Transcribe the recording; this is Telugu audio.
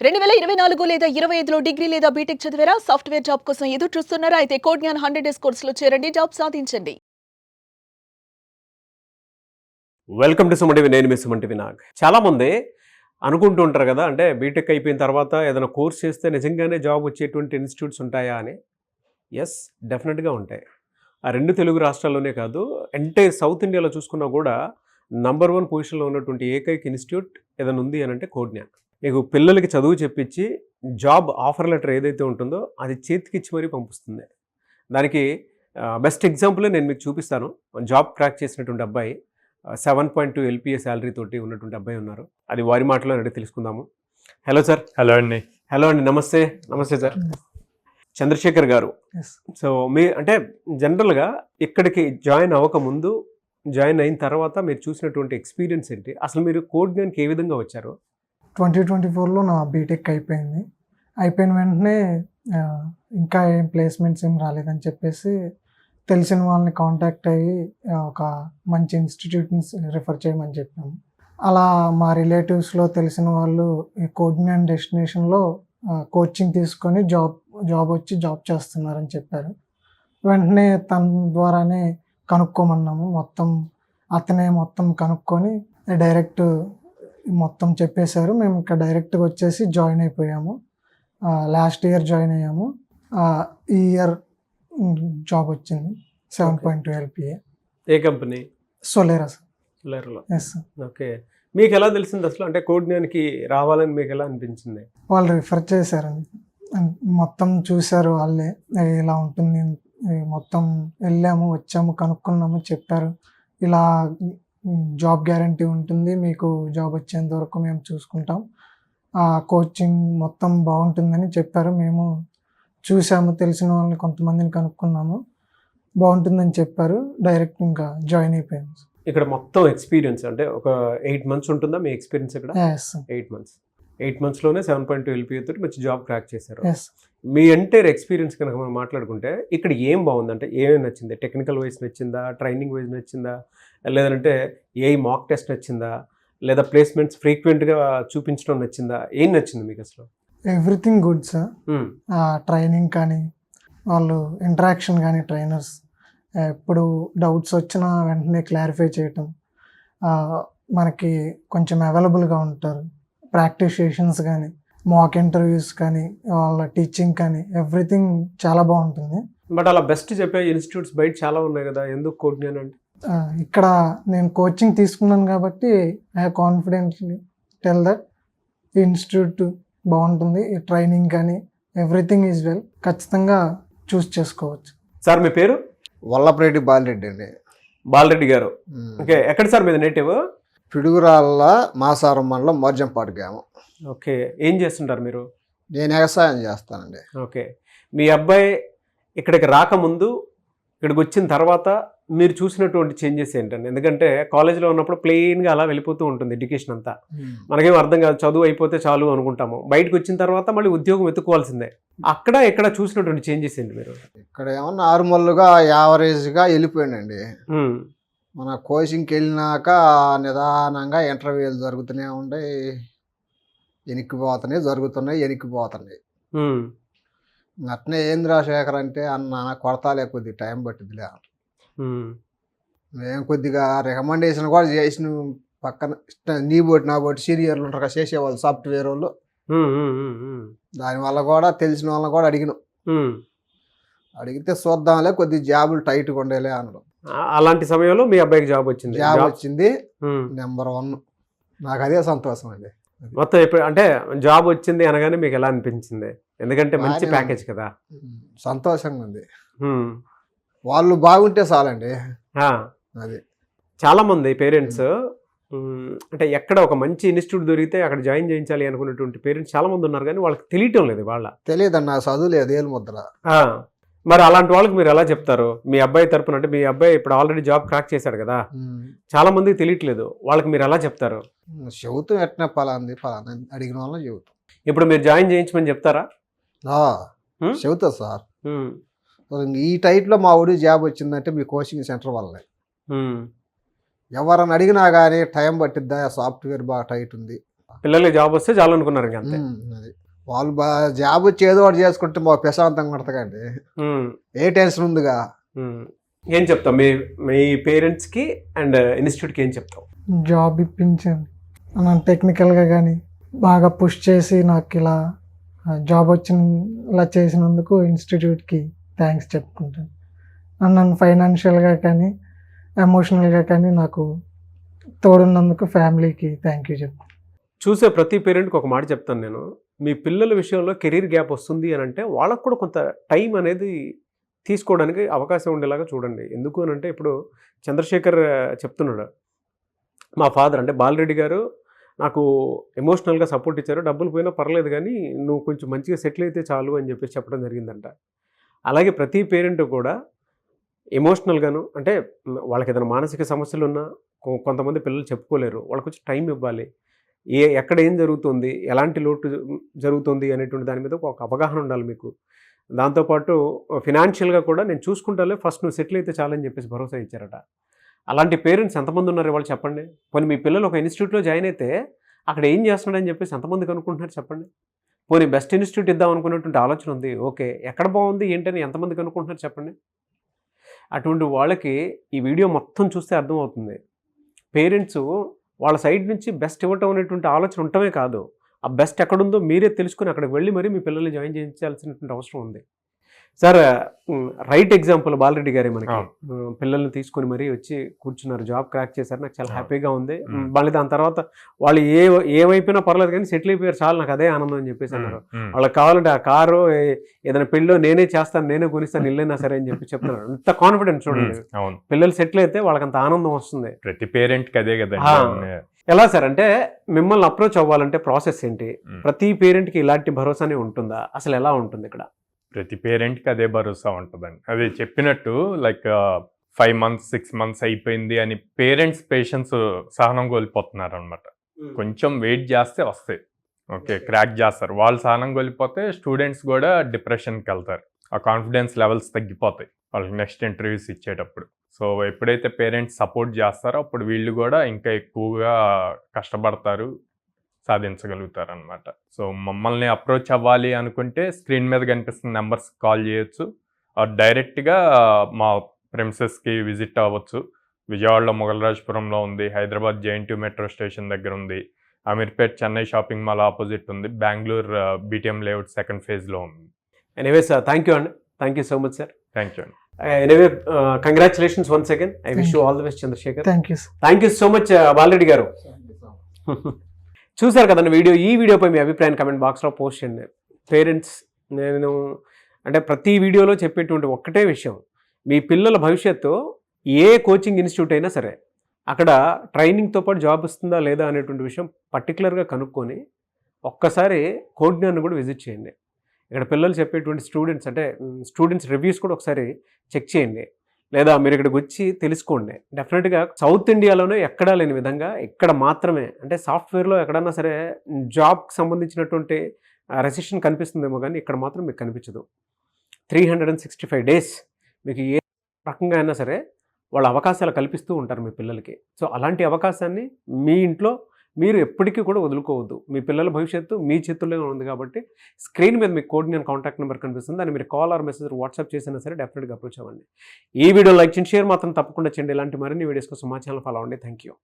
2024 లేదా 25లో డిగ్రీ లేదా బీటెక్ చదివారా? సాఫ్ట్‌వేర్ జాబ్ కోసం ఎదురు చూస్తున్నారా? అయితే కోడ్ జ్ఞాన్ 100 డేస్ కోర్సులో చేరండి, జాబ్ సాధించండి. Welcome to Suman. నేను మీ సుమన్ వినాగ్. చాలా మంది అనుకుంటూ ఉంటారు కదా, అంటే బీటెక్ అయిపోయిన తర్వాత ఏదైనా కోర్స్ చేస్తే నిజంగానే జాబ్ వచ్చేటువంటి ఇన్స్టిట్యూట్స్ ఉంటాయా అని. ఎస్, డెఫినెట్గా ఉంటాయి. ఆ రెండు తెలుగు రాష్ట్రాల్లోనే కాదు, ఎంటైర్ సౌత్ ఇండియాలో చూసుకున్నా కూడా నంబర్ 1 పొజిషన్లో ఉన్నటువంటి ఏకైక ఇన్స్టిట్యూట్ ఏదైనా ఉంది అని అంటే కోడ్ జ్ఞాన్. మీకు పిల్లలకి చదువు చెప్పించి జాబ్ ఆఫర్ లెటర్ ఏదైతే ఉంటుందో అది చేతికిచ్చి మరీ పంపిస్తుంది. దానికి బెస్ట్ ఎగ్జాంపుల్ నేను మీకు చూపిస్తాను. జాబ్ క్రాక్ చేసినటువంటి అబ్బాయి 7.2 LPA శాలరీ తోటి ఉన్నటువంటి అబ్బాయి ఉన్నారు. అది వారి మాటలో అడిగి తెలుసుకుందాము. Hello sir. హలో అండి. హలో అండి, నమస్తే. నమస్తే సార్. చంద్రశేఖర్ గారు. సో మీ అంటే జనరల్గా ఇక్కడికి జాయిన్ అవ్వకముందు, జాయిన్ అయిన తర్వాత మీరు చూసినటువంటి ఎక్స్పీరియన్స్ ఏంటి? అసలు మీరు కోడ్ జ్ఞాన్కి ఏ విధంగా వచ్చారు? 2024లో నా బీటెక్ అయిపోయింది. అయిపోయిన వెంటనే ఇంకా ఏం ప్లేస్మెంట్స్ ఏం రాలేదని చెప్పేసి తెలిసిన వాళ్ళని కాంటాక్ట్ అయ్యి ఒక మంచి ఇన్స్టిట్యూట్ని రిఫర్ చేయమని చెప్పాము. అలా మా రిలేటివ్స్లో తెలిసిన వాళ్ళు ఈ కోడ్ జ్ఞాన్ డెస్టినేషన్లో కోచింగ్ తీసుకొని జాబ్ వచ్చి జాబ్ చేస్తున్నారని చెప్పారు. వెంటనే తన ద్వారానే కనుక్కోమన్నాము. అతనే మొత్తం కనుక్కొని డైరెక్ట్ మొత్తం చెప్పేశారు. మేము ఇక్కడ డైరెక్ట్గా వచ్చేసి జాయిన్ అయిపోయాము. లాస్ట్ ఇయర్ జాయిన్ అయ్యాము. ఈ ఇయర్ జాబ్ వచ్చింది. 7.2 LPA. ఏ కంపెనీ? Solera sir. సోలేరాలో. Yes sir. ఓకే. మీకు ఎలా తెలిసింది అసలు? అంటే కోడ్ జ్ఞాన్కి రావాలని మీకు ఎలా అనిపించింది? వాళ్ళు రిఫర్ చేశారండి. మొత్తం చూశారు వాళ్ళే, ఇలా ఉంటుంది. మొత్తం వెళ్ళాము, వచ్చాము, కనుక్కున్నాము, చెప్పారు ఇలా జాబ్ గ్యారంటీ ఉంటుంది, మీకు జాబ్ వచ్చేంత వరకు మేము చూసుకుంటాం, కోచింగ్ మొత్తం బాగుంటుందని చెప్పారు. మేము చూసాము, తెలిసిన వాళ్ళని కొంతమందిని కనుక్కున్నాము, బాగుంటుందని చెప్పారు. డైరెక్ట్ ఇంకా జాయిన్ అయిపోయాము. ఇక్కడ మొత్తం ఎక్స్పీరియన్స్ అంటే ఒక 8 months ఉంటుందా మీ ఎక్స్పీరియన్స్ ఇక్కడ? 8 monthsలోనే 7.2 LPA తోటి మంచి జాబ్ క్రాక్ చేశారు. మీ ఎంటైర్ ఎక్స్పీరియన్స్ కనుక మనం మాట్లాడుకుంటే ఇక్కడ ఏం బాగుందంటే ఏమేమి నచ్చింది? టెక్నికల్ వైజ్ నచ్చిందా, ట్రైనింగ్ వైజ్ నచ్చిందా, లేదంటే ఏ మాక్ టెస్ట్ నచ్చిందా, లేదా ప్లేస్మెంట్స్ ఫ్రీక్వెంట్గా చూపించడం నచ్చిందా? ఏం నచ్చింది మీకు అసలు? Everything good sir. ట్రైనింగ్ కానీ, వాళ్ళు ఇంటరాక్షన్ కానీ, ట్రైనర్స్ ఎప్పుడు డౌట్స్ వచ్చినా వెంటనే క్లారిఫై చేయటం, మనకి కొంచెం అవైలబుల్గా ఉంటారు. ప్రాక్టీస్ సెషన్స్ కానీ, మాక్ ఇంటర్వ్యూస్ కానీ, వాళ్ళ టీచింగ్ కానీ, ఎవ్రీథింగ్ చాలా బాగుంటుంది. బట్ అలా బెస్ట్ చెప్పే ఇన్స్టిట్యూట్స్ బయట చాలా ఉన్నాయి కదా, ఎందుకు కోడ్ జ్ఞాన్ అంటే? ఇక్కడ నేను కోచింగ్ తీసుకున్నాను కాబట్టి I have confidently tell that ఈ ఇన్స్టిట్యూట్ బాగుంటుంది. ఈ ట్రైనింగ్ కానీ ఎవ్రీథింగ్ ఈజ్ వెల్. ఖచ్చితంగా చూస్ చేసుకోవచ్చు. సార్ మీ పేరు? వల్లపరెడ్డి బాలిరెడ్డి అండి. బాలరెడ్డి గారు. ఓకే, ఎక్కడ సార్ మీద నేటివ్? పిడుగురాళ్ళ మాసారం మండలం మోర్జంపాడు గ్రామం. ఓకే, ఏం చేస్తుంటారు మీరు? నేను వ్యవసాయం చేస్తానండి. ఓకే, మీ అబ్బాయి ఇక్కడికి రాకముందు, ఇక్కడికి వచ్చిన తర్వాత మీరు చూసినటువంటి చేంజెస్ ఏంటండి? ఎందుకంటే కాలేజీలో ఉన్నప్పుడు ప్లెయిన్గా అలా వెళ్ళిపోతూ ఉంటుంది ఎడ్యుకేషన్ అంతా, మనకేం అర్థం కాదు, చదువు అయిపోతే చాలు అనుకుంటాము. బయటకు వచ్చిన తర్వాత మళ్ళీ ఉద్యోగం వెతుక్కోవాల్సిందే. అక్కడ ఇక్కడ చూసినటువంటి చేంజెస్ ఏంటి మీరు? ఇక్కడ ఏమన్నా నార్మల్గా యావరేజ్గా వెళ్ళిపోయానండి. మన కోచింగ్కి వెళ్ళినాక నిదానంగా ఇంటర్వ్యూలు జరుగుతూనే ఉంటాయి, జరుగుతున్నాయి. అట్నే ఏంద్రాశేఖర్ అంటే అన్న కొడతాలే, కొద్దిగా టైం పట్టిద్దిలే. మేము కొద్దిగా రికమెండేషన్ కూడా చేసిన పక్కన నీ బోటి నా బోటి సీనియర్లు ఉంటారు కదా చేసేవాళ్ళు, సాఫ్ట్వేర్ వాళ్ళు. దానివల్ల కూడా తెలిసిన వాళ్ళని కూడా అడిగితే చూద్దాంలే, కొద్దిగా జాబులు టైట్గా ఉండేలే అనడం. అలాంటి సమయంలో మీ అబ్బాయికి జాబ్ వచ్చింది. నెంబర్ 1. నాకు అదే సంతోషం అండి. మొత్తం ఇప్పుడు అంటే జాబ్ వచ్చింది అనగానే మీకు ఎలా అనిపించింది? ఎందుకంటే మంచి ప్యాకేజ్ కదా. సంతోషంగా ఉంది. వాళ్ళు బాగుంటే చాలండి. అది చాలా మంది పేరెంట్స్ అంటే ఎక్కడ ఒక మంచి ఇన్స్టిట్యూట్ దొరికితే అక్కడ జాయిన్ చేయించాలి అనుకున్నటువంటి పేరెంట్స్ చాలా మంది ఉన్నారు, కానీ వాళ్ళకి తెలియటం లేదు. తెలియదండి, నాకు చదువు లేదు, ఏలు ముద్ర. మరి అలాంటి వాళ్ళకి మీరు ఎలా చెప్తారు? మీ అబ్బాయి తరపున, అంటే మీ అబ్బాయి ఇప్పుడు ఆల్రెడీ జాబ్ క్రాక్ చేశాడు కదా, చాలా మందికి తెలియట్లేదు, వాళ్ళకి మీరు ఎలా చెప్తారు? చెబుతాం, ఎట్లా పలాంది అడిగిన వాళ్ళని చెబుతాం. ఇప్పుడు మీరు జాయిన్ చేయించమని చెప్తారా? చెబుతా సార్. ఈ టైట్లో మా ఊడి జాబ్ వచ్చిందంటే మీ కోచింగ్ సెంటర్ వల్లే. ఎవరని అడిగినా కానీ టైం పట్టిద్దా, సాఫ్ట్వేర్ బాగా టైట్ ఉంది, పిల్లలకి జాబ్ వస్తే చాలు అనుకున్నారు ఇంకా అంతే. అది వాళ్ళు జాబ్ వచ్చి ఏదో ఒకటి చేసుకుంటే మా ప్రశాంతంగా ఉంటుందండి. ఏ టెన్షన్ ఉందిగా. ఏం చెప్తావు మీ పేరెంట్స్కి అండ్ ఇన్స్టిట్యూట్కి ఏం చెప్తావు? జాబ్ ఇప్పించింది నన్ను టెక్నికల్గా కానీ బాగా పుష్ చేసి నాకు ఇలా జాబ్ ఇలా చేసినందుకు ఇన్స్టిట్యూట్కి థ్యాంక్స్ చెప్పుకుంటాను. నన్ను ఫైనాన్షియల్గా కానీ ఎమోషనల్గా కానీ నాకు తోడున్నందుకు ఫ్యామిలీకి థ్యాంక్ యూ చెప్తాను. చూసే ప్రతి పేరెంట్కి ఒక మాట చెప్తాను నేను, మీ పిల్లల విషయంలో కెరీర్ గ్యాప్ వస్తుంది అని అంటే వాళ్ళకు కూడా కొంత టైం అనేది తీసుకోవడానికి అవకాశం ఉండేలాగా చూడండి. ఎందుకు అని అంటే ఇప్పుడు చంద్రశేఖర్ చెప్తున్నాడు, మా ఫాదర్ అంటే బాలరెడ్డి గారు నాకు ఎమోషనల్గా సపోర్ట్ ఇచ్చారు, డబ్బులు పోయినా పర్లేదు కానీ నువ్వు కొంచెం మంచిగా సెటిల్ అయితే చాలు అని చెప్పేసి చెప్పడం జరిగిందంట. అలాగే ప్రతి పేరెంట్ కూడా ఎమోషనల్గాను అంటే వాళ్ళకి ఏదైనా మానసిక సమస్యలు ఉన్నా కొంతమంది పిల్లలు చెప్పుకోలేరు, వాళ్ళకి వచ్చి టైం ఇవ్వాలి. ఎక్కడ ఏం జరుగుతుంది, ఎలాంటి లోటు జరుగుతుంది అనేటువంటి దాని మీద ఒక అవగాహన ఉండాలి మీకు. దాంతోపాటు ఫినాన్షియల్గా కూడా నేను చూసుకుంటాలే, ఫస్ట్ నువ్వు సెటిల్ అయితే చాలని చెప్పేసి భరోసా ఇచ్చారట. అలాంటి పేరెంట్స్ ఎంతమంది ఉన్నారు వాళ్ళు చెప్పండి. పోనీ మీ పిల్లలు ఒక ఇన్స్టిట్యూట్లో జాయిన్ అయితే అక్కడ ఏం చేస్తున్నాడని చెప్పేసి ఎంతమందికి అనుకుంటున్నారు చెప్పండి. పోనీ బెస్ట్ ఇన్స్టిట్యూట్ ఇద్దాం అనుకున్నటువంటి ఆలోచన ఉంది, ఓకే, ఎక్కడ బాగుంది ఏంటని ఎంతమందికి అనుకుంటున్నారు చెప్పండి. అటువంటి వాళ్ళకి ఈ వీడియో మొత్తం చూస్తే అర్థమవుతుంది. పేరెంట్స్ వాళ్ళ సైడ్ నుంచి బెస్ట్ ఇవ్వటం అనేటువంటి ఆలోచన ఉండటమే కాదు, ఆ బెస్ట్ ఎక్కడుందో మీరే తెలుసుకుని అక్కడికి వెళ్ళి మరీ మీ పిల్లల్ని జాయిన్ చేయించాల్సినటువంటి అవసరం ఉంది. సార్ రైట్ ఎగ్జాంపుల్ బాలరెడ్డి గారే మనకి పిల్లల్ని తీసుకొని మరీ వచ్చి కూర్చున్నారు, జాబ్ క్రాక్ చేశారు, నాకు చాలా హ్యాపీగా ఉంది. మళ్ళీ దాని తర్వాత వాళ్ళు ఏమైపోయినా పర్లేదు కానీ సెటిల్ అయిపోయారు, చాలు నాకు అదే ఆనందం అని చెప్పేసి అన్నారు. వాళ్ళకి కావాలంటే ఆ కారు ఏదైనా పెళ్ళో నేనే చేస్తాను, నేనే కొనిస్తాను, ఇల్లైనా సరే అని చెప్పి చెప్తున్నారు. అంత కాన్ఫిడెన్స్ చూడండి. పిల్లలు సెటిల్ అయితే వాళ్ళకి అంత ఆనందం వస్తుంది. ప్రతి పేరెంట్కి అదే కదా. ఎలా సార్ అంటే మిమ్మల్ని అప్రోచ్ అవ్వాలంటే ప్రాసెస్ ఏంటి? ప్రతి పేరెంట్కి ఇలాంటి భరోసానే ఉంటుందా? అసలు ఎలా ఉంటుంది ఇక్కడ? ప్రతి పేరెంట్కి అదే భరోసా ఉంటుందండి. అది చెప్పినట్టు లైక్ 5 months 6 months అయిపోయింది అని పేరెంట్స్ పేషెన్స్ సహనం కోల్పోతున్నారు అనమాట. కొంచెం వెయిట్ చేస్తే వస్తాయి, ఓకే, క్రాక్ చేస్తారు. వాళ్ళు సహనం కోల్పోతే స్టూడెంట్స్ కూడా డిప్రెషన్కి వెళ్తారు, ఆ కాన్ఫిడెన్స్ లెవెల్స్ తగ్గిపోతాయి వాళ్ళకి నెక్స్ట్ ఇంటర్వ్యూస్ ఇచ్చేటప్పుడు. సో ఎప్పుడైతే పేరెంట్స్ సపోర్ట్ చేస్తారో అప్పుడు వీళ్ళు కూడా ఇంకా ఎక్కువగా కష్టపడతారు, సాధించగలుగుతారు అనమాట. సో మమ్మల్ని అప్రోచ్ అవ్వాలి అనుకుంటే స్క్రీన్ మీద కనిపిస్తున్న నెంబర్స్ కాల్ చేయొచ్చు, డైరెక్ట్గా మా ప్రెమిసెస్కి విజిట్ అవ్వచ్చు. విజయవాడలో మొగలరాజపురంలో ఉంది, హైదరాబాద్ JNT మెట్రో స్టేషన్ దగ్గర ఉంది, Ameerpet Chennai shopping mall opposite ఉంది, Bengaluru BTM layout 2nd phase ఉంది. ఎనీవే సార్, థ్యాంక్ యూ అండి, thank you so much sir. Thank you అండి. Anyway congratulations once again. I wish you all the best Chandrashekar. Thank you so much Balareddy garu. చూసారు కదండి వీడియో. ఈ వీడియోపై మీ అభిప్రాయాన్ని కమెంట్ బాక్స్లో పోస్ట్ చేయండి. పేరెంట్స్, నేను అంటే ప్రతి వీడియోలో చెప్పేటువంటి ఒక్కటే విషయం, మీ పిల్లల భవిష్యత్తు ఏ కోచింగ్ ఇన్స్టిట్యూట్ అయినా సరే అక్కడ ట్రైనింగ్తో పాటు జాబ్ వస్తుందా లేదా అనేటువంటి విషయం పర్టికులర్గా కనుక్కొని ఒక్కసారి కోడ్జ్ఞాన్ని కూడా విజిట్ చేయండి. ఇక్కడ పిల్లలు చెప్పేటువంటి స్టూడెంట్స్ రివ్యూస్ కూడా ఒకసారి చెక్ చేయండి, లేదా మీరు ఇక్కడికి వచ్చి తెలుసుకోండి. డెఫినెట్గా సౌత్ ఇండియాలోనే ఎక్కడా లేని విధంగా ఇక్కడ మాత్రమే, అంటే సాఫ్ట్వేర్లో ఎక్కడన్నా సరే జాబ్కి సంబంధించినటువంటి రెసిషన్ కనిపిస్తుందేమో కానీ ఇక్కడ మాత్రం మీకు కనిపించదు. 365 days మీకు ఏ రకంగా అయినా సరే వాళ్ళ అవకాశాలు కల్పిస్తూ ఉంటారు మీ పిల్లలకి. సో అలాంటి అవకాశాన్ని మీ ఇంట్లో మీరు ఎప్పటికీ కూడా వదులుకోవద్దు. మీ పిల్లల భవిష్యత్తు మీ చేతుల్లోనే ఉంది కాబట్టి స్క్రీన్ మీద మీకు కోడ్జ్ఞాన్ కాంటాక్ట్ నెంబర్ కనిపిస్తుంది, దాన్ని మీరు కాల్ ఆర్ మెసేజ్ వాట్సాప్ చేసినా సరే డెఫినెట్గా అప్రోచ్ అవ్వండి. ఈ వీడియో లైక్ చేయండి, షేర్ మాత్రం తప్పకుండా చేయండి. ఇలాంటి మరిన్ని వీడియోస్ కోసం మా ఛానల్ ఫాలో అవ్వండి. Thank you.